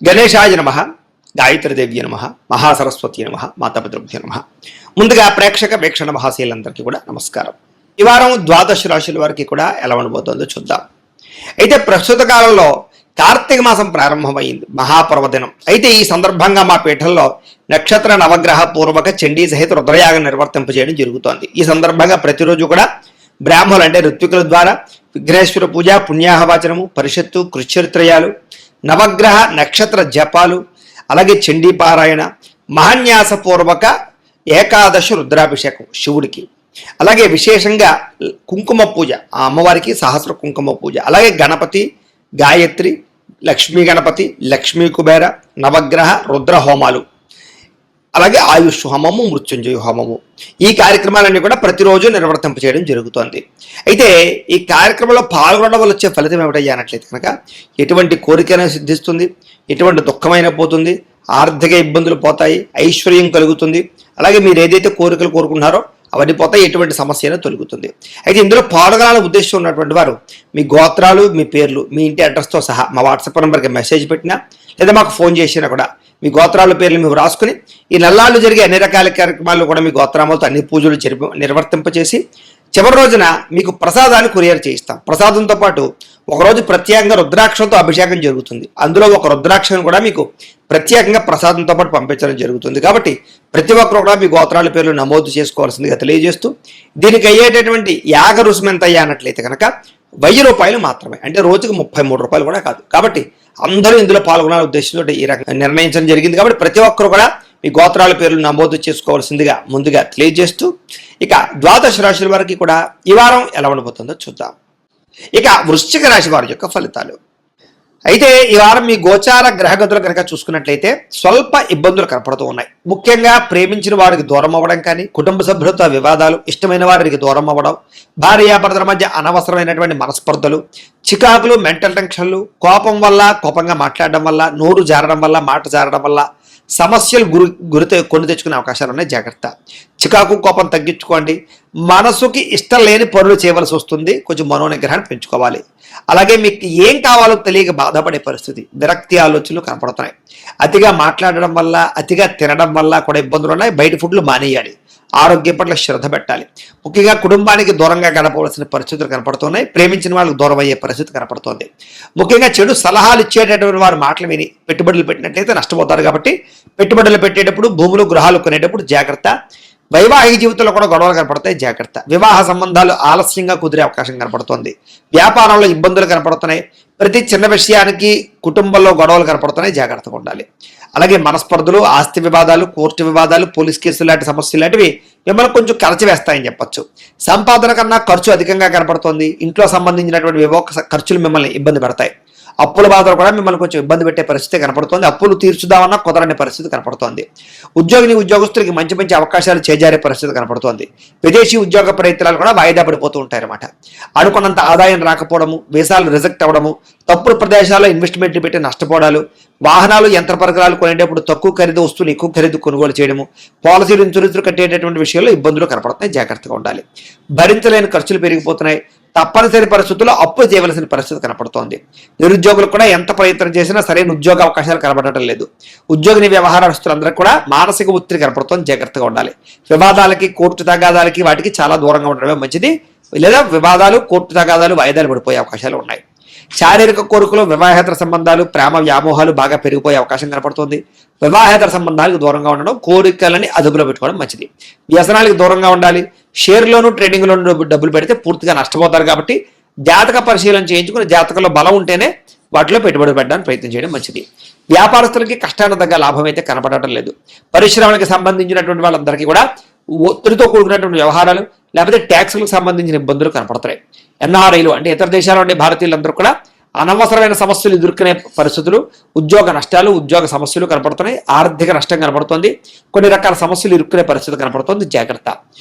గణేశాయ నమః, గాయత్రీదేవ్య నమః, మహాసరస్వతి నమః, మాతాపితృభ్యో నమః. ముందుగా ప్రేక్షక వీక్షణ మహాశీలందరికీ కూడా నమస్కారం. ఈ వారం ద్వాదశ రాశుల వారికి కూడా ఎలా ఉండబోతుందో చూద్దాం. అయితే ప్రస్తుత కాలంలో కార్తీక మాసం ప్రారంభమైంది, మహాపర్వదినం. అయితే ఈ సందర్భంగా మా పీఠంలో నక్షత్ర నవగ్రహ పూర్వక చండీ సహిత రుద్రయాగం నిర్వర్తింపజేయడం జరుగుతోంది. ఈ సందర్భంగా ప్రతిరోజు కూడా బ్రాహ్మణులు అంటే ఋత్వికుల ద్వారా విఘ్నేశ్వర పూజ, పుణ్యాహవాచనము, పరిషత్తు, కృష్యత్రయాలు, నవగ్రహ నక్షత్ర జపాలు, అలాగే చండీ పారాయణ, మహాన్యాసపూర్వక ఏకాదశ రుద్రాభిషేకం శివుడికి, అలాగే విశేషంగా కుంకుమ పూజ, ఆ అమ్మవారికి సహస్ర కుంకుమ పూజ, అలాగే గణపతి, గాయత్రి, లక్ష్మీ గణపతి, లక్ష్మీ కుబేర, నవగ్రహ రుద్ర హోమాలు, అలాగే ఆయుష్ హోమము, మృత్యుంజయ హోమము, ఈ కార్యక్రమాలన్నీ కూడా ప్రతిరోజు నిర్వర్తింప చేయడం జరుగుతోంది. అయితే ఈ కార్యక్రమంలో పాల్గొనడం వల్ల వచ్చే ఫలితం ఏమిటయ్యా అన్నట్లయితే కనుక ఎటువంటి కోరికైనా సిద్ధిస్తుంది, ఎటువంటి దుఃఖమైనా పోతుంది, ఆర్థిక ఇబ్బందులు పోతాయి, ఐశ్వర్యం కలుగుతుంది, అలాగే మీరు ఏదైతే కోరికలు కోరుకున్నారో అవన్నీ పోతాయి, ఎటువంటి సమస్య అయినా తొలుగుతుంది. అయితే ఇందులో పాల్గొనాలని ఉద్దేశం ఉన్నటువంటి వారు మీ గోత్రాలు, మీ పేర్లు, మీ ఇంటి అడ్రస్తో సహా మా వాట్సాప్ నెంబర్కి మెసేజ్ పెట్టినా లేదా మాకు ఫోన్ చేసినా కూడా మీ గోత్రాల పేర్లు మేము రాసుకుని ఈ నెల్లాళ్ళు జరిగే అన్ని రకాల కార్యక్రమాల్లో కూడా మీ గోత్రామాలతో అన్ని పూజలు నిర్వర్తింపచేసి చివరి రోజున మీకు ప్రసాదాన్ని కొరియర్ చేయిస్తాం. ప్రసాదంతో పాటు ఒకరోజు ప్రత్యేకంగా రుద్రాక్షంతో అభిషేకం జరుగుతుంది. అందులో ఒక రుద్రాక్షను కూడా మీకు ప్రత్యేకంగా ప్రసాదంతో పాటు పంపించడం జరుగుతుంది. కాబట్టి ప్రతి ఒక్కరు కూడా మీ గోత్రాల పేర్లు నమోదు చేసుకోవాల్సిందిగా తెలియజేస్తూ, దీనికి అయ్యేటటువంటి యాగ రుసుము ఎంత అయ్యా అన్నట్లయితే కనుక 1000 రూపాయలు మాత్రమే, అంటే రోజుకు 33 రూపాయలు కూడా కాదు. కాబట్టి అందరూ ఇందులో పాల్గొనాలనే ఉద్దేశంతో ఈ రకంగా నిర్ణయించడం జరిగింది. కాబట్టి ప్రతి ఒక్కరు కూడా మీ గోత్రాల పేర్లు నమోదు చేసుకోవాల్సిందిగా ముందుగా తెలియజేస్తూ, ఇక ద్వాదశ రాశుల వారికి కూడా ఈ వారం ఎలా ఉండబోతుందో చూద్దాం. ఇక వృశ్చిక రాశి వారి యొక్క ఫలితాలు. అయితే ఈ వారం మీ గోచార గ్రహగతులు కనుక చూసుకున్నట్లయితే స్వల్ప ఇబ్బందులు కనపడుతూ ఉన్నాయి. ముఖ్యంగా ప్రేమించిన వారికి దూరం అవ్వడం కానీ, కుటుంబ సభ్యులతో వివాదాలు, ఇష్టమైన వారికి దూరం అవ్వడం, భార్యాభర్తల మధ్య అనవసరమైనటువంటి మనస్పర్ధలు, చికాకులు, మెంటల్ టెన్షన్లు, కోపం వల్ల, కోపంగా మాట్లాడడం వల్ల, నోరు జారడం వల్ల, మాట జారడం వల్ల సమస్యలు కొని తెచ్చుకునే అవకాశాలు ఉన్నాయి. జాగ్రత్త. చికాకు, కోపం తగ్గించుకోండి. మనసుకి ఇష్టం లేని పనులు చేయవలసి వస్తుంది. కొంచెం మనోనిగ్రహాన్ని పెంచుకోవాలి. అలాగే మీకు ఏం కావాలో తెలియక బాధపడే పరిస్థితి, విరక్తి ఆలోచనలు కనపడుతున్నాయి. అతిగా మాట్లాడడం వల్ల, అతిగా తినడం వల్ల కూడా ఇబ్బందులు ఉన్నాయి. బయట ఫుడ్లు మానేయాలి. ఆరోగ్యం పట్ల శ్రద్ధ పెట్టాలి. ముఖ్యంగా కుటుంబానికి దూరంగా గడపవలసిన పరిస్థితులు కనపడుతున్నాయి. ప్రేమించిన వాళ్ళకి దూరం అయ్యే పరిస్థితి కనపడుతోంది. ముఖ్యంగా చెడు సలహాలు ఇచ్చేటటువంటి వారు మాటలు విని పెట్టుబడులు పెట్టినట్లయితే నష్టపోతారు. కాబట్టి పెట్టుబడులు పెట్టేటప్పుడు, భూములు, గృహాలు కొనేటప్పుడు జాగ్రత్త. వైవాహిక జీవితంలో కూడా గొడవలు కనపడతాయి. జాగ్రత్త. వివాహ సంబంధాలు ఆలస్యంగా కుదిరే అవకాశం కనపడుతోంది. వ్యాపారంలో ఇబ్బందులు కనపడుతున్నాయి. ప్రతి చిన్న విషయానికి కుటుంబంలో గొడవలు కనపడుతున్నాయి. జాగ్రత్తగా ఉండాలి. అలాగే మనస్పర్ధలు, ఆస్తి వివాదాలు, కోర్టు వివాదాలు, పోలీస్ కేసులు లాంటి సమస్యలు లాంటివి మిమ్మల్ని కొంచెం కలచివేస్తాయని చెప్పొచ్చు. సంపాదన కన్నా ఖర్చు అధికంగా కనపడుతోంది. ఇంట్లో సంబంధించినటువంటి వివోక ఖర్చులు మిమ్మల్ని ఇబ్బంది పెడతాయి. అప్పుల బాధలు కూడా మిమ్మల్ని కొంచెం ఇబ్బంది పెట్టే పరిస్థితి కనపడుతోంది. అప్పులు తీర్చుదామన్నా కుదరని పరిస్థితి కనపడుతోంది. ఉద్యోగస్తులకి మంచి మంచి అవకాశాలు చేజారే పరిస్థితి కనపడుతోంది. విదేశీ ఉద్యోగ ప్రయత్నాలు కూడా వాయిదా పడిపోతూ ఉంటాయన్నమాట. అనుకున్నంత ఆదాయం రాకపోవడము, వీసాలు రిజెక్ట్ అవ్వడము, తప్పుడు ప్రదేశాల్లో ఇన్వెస్ట్మెంట్లు పెట్టి నష్టపోవడాలు, వాహనాలు, యంత్ర పరికరాలు కొనేటప్పుడు తక్కువ ఖరీదు వస్తువులు ఎక్కువ ఖరీదు కొనుగోలు చేయడము, పాలసీలు, ఇన్సూరెన్స్లు కట్టేటటువంటి విషయాల్లో ఇబ్బందులు కనపడుతున్నాయి. జాగ్రత్తగా ఉండాలి. భరించలేని ఖర్చులు పెరిగిపోతున్నాయి. తప్పనిసరి పరిస్థితుల్లో అప్పులు చేయవలసిన పరిస్థితి కనపడుతోంది. నిరుద్యోగులకు కూడా ఎంత ప్రయత్నం చేసినా సరైన ఉద్యోగ అవకాశాలు కనబడటం లేదు. ఉద్యోగిని వ్యవహారస్తులందరికీ కూడా మానసిక ఒత్తిడి కనపడుతోంది. జాగ్రత్తగా ఉండాలి. వివాదాలకి, కోర్టు తగాదాలకి వాటికి చాలా దూరంగా ఉండడమే మంచిది. లేదా వివాదాలు, కోర్టు తగాదాలు వాయిదాలు పడిపోయే అవకాశాలు ఉన్నాయి. శారీరక కోరికలు, వివాహేతర సంబంధాలు, ప్రేమ వ్యామోహాలు బాగా పెరిగిపోయే అవకాశం కనపడుతుంది. వివాహేతర సంబంధాలకు దూరంగా ఉండడం, కోరికలని అదుపులో పెట్టుకోవడం మంచిది. వ్యసనాలకు దూరంగా ఉండాలి. షేర్లోను, ట్రేడింగ్లోను డబ్బులు పెడితే పూర్తిగా నష్టపోతారు. కాబట్టి జాతక పరిశీలన చేయించుకుని జాతకంలో బలం ఉంటేనే వాటిలో పెట్టుబడి పెట్టడానికి ప్రయత్నం చేయడం మంచిది. వ్యాపారస్తులకి కష్టానికి తగ్గ లాభం అయితే కనపడటం లేదు. పరిశ్రమలకు సంబంధించినటువంటి వాళ్ళందరికీ కూడా ఒత్తిడితో కూడుకున్నటువంటి వ్యవహారాలు, లేకపోతే ట్యాక్సులకు సంబంధించిన ఇబ్బందులు కనపడతాయి. ఎన్ఆర్ఐలు అంటే ఇతర దేశాల్లో ఉండే భారతీయులందరూ కూడా అనవసరమైన సమస్యలు ఎదుర్కొనే పరిస్థితులు, ఉద్యోగ నష్టాలు, ఉద్యోగ సమస్యలు కనపడుతున్నాయి. ఆర్థిక నష్టం కనపడుతోంది. కొన్ని రకాల సమస్యలు ఇరుక్కునే పరిస్థితి కనపడుతోంది. జాగ్రత్త.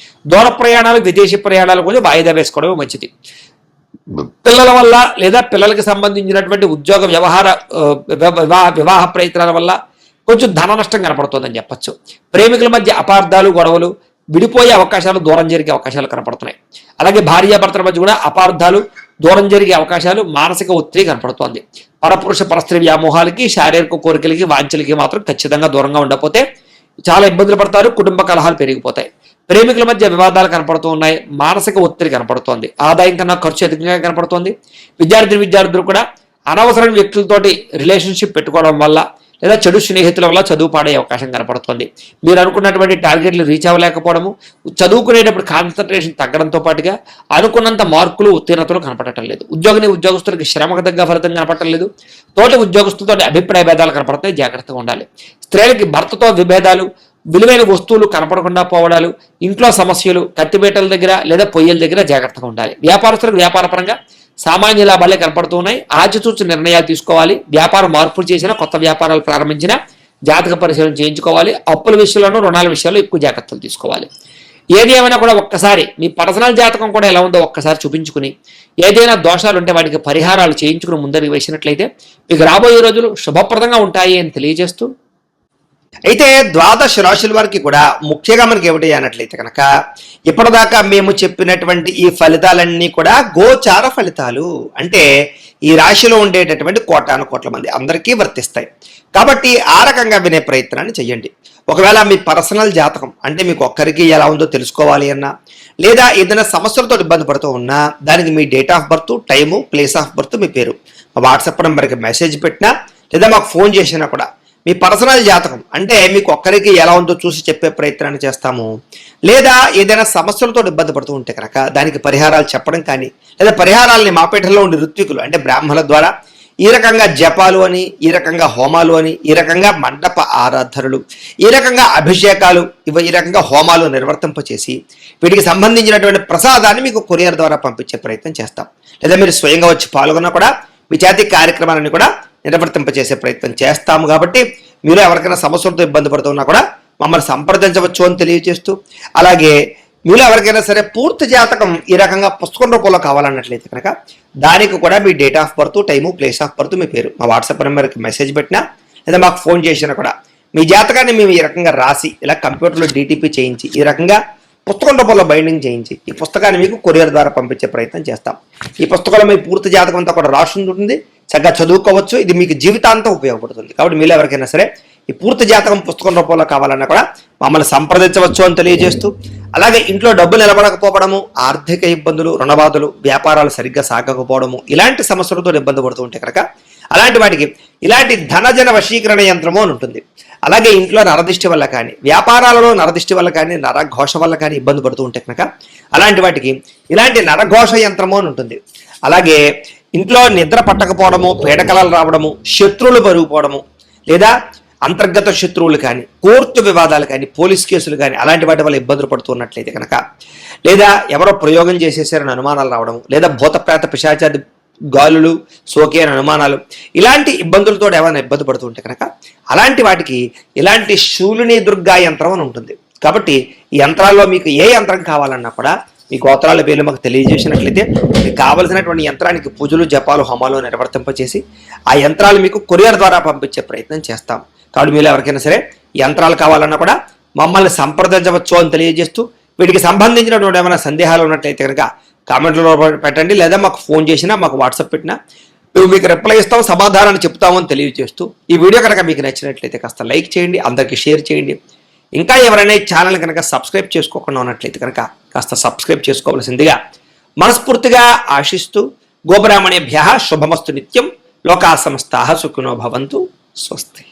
దూర ప్రయాణాలు, విదేశీ ప్రయాణాలు కొంచెం వాయిదా వేసుకోవడం మంచిది. పిల్లల వల్ల లేదా పిల్లలకి సంబంధించినటువంటి ఉద్యోగ వివాహ ప్రయత్నాల వల్ల కొంచెం ధన నష్టం కనపడుతుందని చెప్పచ్చు. ప్రేమికుల మధ్య అపార్థాలు, గొడవలు, విడిపోయే అవకాశాలు, దూరం జరిగే అవకాశాలు కనపడుతున్నాయి. అలాగే భార్యాభర్తల మధ్య కూడా అపార్థాలు, దూరం జరిగే అవకాశాలు, మానసిక ఒత్తిడి కనపడుతోంది. పరపురుష పరస్త్రీ వ్యామోహాలకి, శారీరక కోరికలకి, వాంఛలకి మాత్రం ఖచ్చితంగా దూరంగా ఉండకపోతే చాలా ఇబ్బందులు పడతారు. కుటుంబ కలహాలు పెరిగిపోతాయి. ప్రేమికుల మధ్య వివాదాలు కనపడుతూ ఉన్నాయి. మానసిక ఒత్తిడి కనపడుతోంది. ఆదాయం కన్నా ఖర్చు అధికంగా కనపడుతోంది. విద్యార్థులు కూడా అనవసరమైన వ్యక్తులతోటి రిలేషన్షిప్ పెట్టుకోవడం వల్ల లేదా చెడు స్నేహితుల వల్ల చదువు పాడే అవకాశం కనపడుతుంది. మీరు అనుకున్నటువంటి టార్గెట్లు రీచ్ అవ్వలేకపోవడము, చదువుకునేటప్పుడు కాన్సన్ట్రేషన్ తగ్గడంతో పాటుగా అనుకున్నంత మార్కులు, ఉత్తీర్ణతలు కనపడటం లేదు. ఉద్యోగస్తులకి శ్రమకు తగ్గ ఫలితం కనపడటం లేదు. తోటి ఉద్యోగస్తులతో అభిప్రాయ భేదాలు కనపడతాయి. జాగ్రత్తగా ఉండాలి. స్త్రీలకి భర్తతో విభేదాలు, విలువైన వస్తువులు కనపడకుండా పోవడాలు, ఇంట్లో సమస్యలు, కత్తిపేటల దగ్గర లేదా పొయ్యల దగ్గర జాగ్రత్తగా ఉండాలి. వ్యాపారస్తులకు వ్యాపారపరంగా సామాన్య లాభాలే కనపడుతున్నాయి. ఆచితూచి నిర్ణయాలు తీసుకోవాలి. వ్యాపార మార్పులు చేసినా, కొత్త వ్యాపారాలు ప్రారంభించినా జాతక పరిశీలన చేయించుకోవాలి. అప్పుల విషయంలోనూ రుణాల విషయాల్లో ఎక్కువ జాగ్రత్తలు తీసుకోవాలి. ఏది ఏమైనా కూడా ఒక్కసారి మీ పర్సనల్ జాతకం కూడా ఎలా ఉందో ఒక్కసారి చూపించుకుని, ఏదైనా దోషాలు ఉంటే వాటికి పరిహారాలు చేయించుకుని ముందరికి వేసినట్లయితే మీకు రాబోయే రోజులు శుభప్రదంగా ఉంటాయి అని తెలియజేస్తూ, అయితే ద్వాదశ రాశుల వారికి కూడా ముఖ్యంగా మనకి ఏమిటి అన్నట్లయితే కనుక ఇప్పటిదాకా మేము చెప్పినటువంటి ఈ ఫలితాలన్నీ కూడా గోచార ఫలితాలు, అంటే ఈ రాశిలో ఉండేటటువంటి కోటాను కోట్ల మంది అందరికీ వర్తిస్తాయి. కాబట్టి ఆ రకంగా వినే ప్రయత్నాన్ని చెయ్యండి. ఒకవేళ మీ పర్సనల్ జాతకం అంటే మీకు ఒక్కరికి ఎలా ఉందో తెలుసుకోవాలి అన్నా, లేదా ఏదైనా సమస్యలతో ఇబ్బంది పడుతూ ఉన్నా, దానికి మీ date of birth, time, place of birth, మీ పేరు మా వాట్సాప్ నెంబర్కి మెసేజ్ పెట్టినా లేదా మాకు ఫోన్ చేసినా కూడా మీ పర్సనల్ జాతకం అంటే మీకు ఒక్కరికి ఎలా ఉందో చూసి చెప్పే ప్రయత్నాన్ని చేస్తాము. లేదా ఏదైనా సమస్యలతో ఇబ్బంది పడుతూ ఉంటే కనుక దానికి పరిహారాలు చెప్పడం కానీ, లేదా పరిహారాలని మాపేటలో ఉండే ఋత్వికులు అంటే బ్రాహ్మణుల ద్వారా ఈ రకంగా జపాలు అని, ఈ రకంగా హోమాలు అని, ఈ రకంగా మండప ఆరాధనలు, ఈ రకంగా అభిషేకాలు, ఈ రకంగా హోమాలు నిర్వర్తింపచేసి వీటికి సంబంధించినటువంటి ప్రసాదాన్ని మీకు కొరియర్ ద్వారా పంపించే ప్రయత్నం చేస్తాం. లేదా మీరు స్వయంగా వచ్చి పాల్గొన్నా కూడా మీ జాతి కార్యక్రమాలను కూడా నిర్వర్తింపచేసే ప్రయత్నం చేస్తాము. కాబట్టి మీరు ఎవరికైనా సమస్యలతో ఇబ్బంది పడుతున్నా కూడా మమ్మల్ని సంప్రదించవచ్చు అని తెలియజేస్తూ, అలాగే మీరు ఎవరికైనా సరే పూర్తి జాతకం ఈ రకంగా పుస్తకం రూపంలో కావాలన్నట్లయితే కనుక దానికి కూడా మీ date of birth, time, place of birth, మీ పేరు మా వాట్సాప్ నెంబర్కి మెసేజ్ పెట్టినా లేదా మాకు ఫోన్ చేసినా కూడా మీ జాతకాన్ని మేము ఈ రకంగా రాసి ఇలా కంప్యూటర్లో డిటిపి చేయించి ఈ రకంగా పుస్తకం రూపంలో బైండింగ్ చేయించి ఈ పుస్తకాన్ని మీకు కొరియర్ ద్వారా పంపించే ప్రయత్నం చేస్తాం. ఈ పుస్తకంలో మీ పూర్తి జాతకం అంతా కూడా రాసి ఉంటుంది. చక్కగా చదువుకోవచ్చు. ఇది మీకు జీవితాంతం ఉపయోగపడుతుంది. కాబట్టి మీరు ఎవరికైనా సరే ఈ పూర్తి జాతకం పుస్తకం రూపంలో కావాలన్నా కూడా మమ్మల్ని సంప్రదించవచ్చు అని తెలియజేస్తూ, అలాగే ఇంట్లో డబ్బు నిలబడకపోవడము, ఆర్థిక ఇబ్బందులు, రుణబాధలు, వ్యాపారాలు సరిగ్గా సాగకపోవడము, ఇలాంటి సమస్యలతో ఇబ్బంది పడుతూ ఉంటే కనుక అలాంటి వాటికి ఇలాంటి ధనజన వశీకరణ యంత్రము అని ఉంటుంది. అలాగే ఇంట్లో నరదిష్టి వల్ల కానీ, వ్యాపారాలలో నరదిష్టి వల్ల కానీ, నరఘోష వల్ల కానీ ఇబ్బంది పడుతూ ఉంటే కనుక అలాంటి వాటికి ఇలాంటి నరఘోష యంత్రము అని ఉంటుంది. అలాగే ఇంట్లో నిద్ర పట్టకపోవడము, పీడకలలు రావడము, శత్రువులు పెరిగిపోవడము, లేదా అంతర్గత శత్రువులు కానీ, కోర్టు వివాదాలు కానీ, పోలీస్ కేసులు కానీ అలాంటి వాటి వల్ల ఇబ్బందులు పడుతున్నట్లయితే కనుక, లేదా ఎవరో ప్రయోగం చేసేసారని అనుమానాలు రావడము, లేదా భూతప్రేత పిశాచాది గాలులు సోకే అని అనుమానాలు, ఇలాంటి ఇబ్బందులతో ఏమైనా ఇబ్బంది పడుతుంటే కనుక అలాంటి వాటికి ఇలాంటి శూలిని దుర్గా యంత్రం అని ఉంటుంది. కాబట్టి ఈ యంత్రాల్లో మీకు ఏ యంత్రం కావాలన్నా కూడా మీ గోత్రాల పేర్లు మాకు తెలియజేసినట్లయితే మీకు కావలసినటువంటి యంత్రానికి పూజలు, జపాలు, హోమాలు నిర్వర్తింపచేసి ఆ యంత్రాలు మీకు కొరియర్ ద్వారా పంపించే ప్రయత్నం చేస్తాం. కాబట్టి మీరు ఎవరికైనా సరే యంత్రాలు కావాలన్నా కూడా మమ్మల్ని సంప్రదించవచ్చు అని తెలియజేస్తూ, వీటికి సంబంధించినటువంటి ఏమైనా సందేహాలు ఉన్నట్లయితే కనుక కామెంట్లో పెట్టండి, లేదా మాకు ఫోన్ చేసినా మాకు వాట్సాప్ పెట్టినా మేము మీకు రిప్లై ఇస్తాం, సమాధానాన్ని చెప్తామని తెలియజేస్తూ, ఈ వీడియో కనుక మీకు నచ్చినట్లయితే కాస్త లైక్ చేయండి, అందరికీ షేర్ చేయండి. ఇంకా ఎవరైనా ఈ ఛానల్ కనుక సబ్స్క్రైబ్ చేసుకోకుండా ఉన్నట్లయితే కనుక కాస్త సబ్స్క్రైబ్ చేసుకోవాల్సిందిగా మనస్ఫూర్తిగా ఆశిస్తూ, గోబ్రాహ్మణేభ్యః శుభమస్తు నిత్యం, లోకా సమస్తాః సుఖినో భవంతు. స్వస్తి.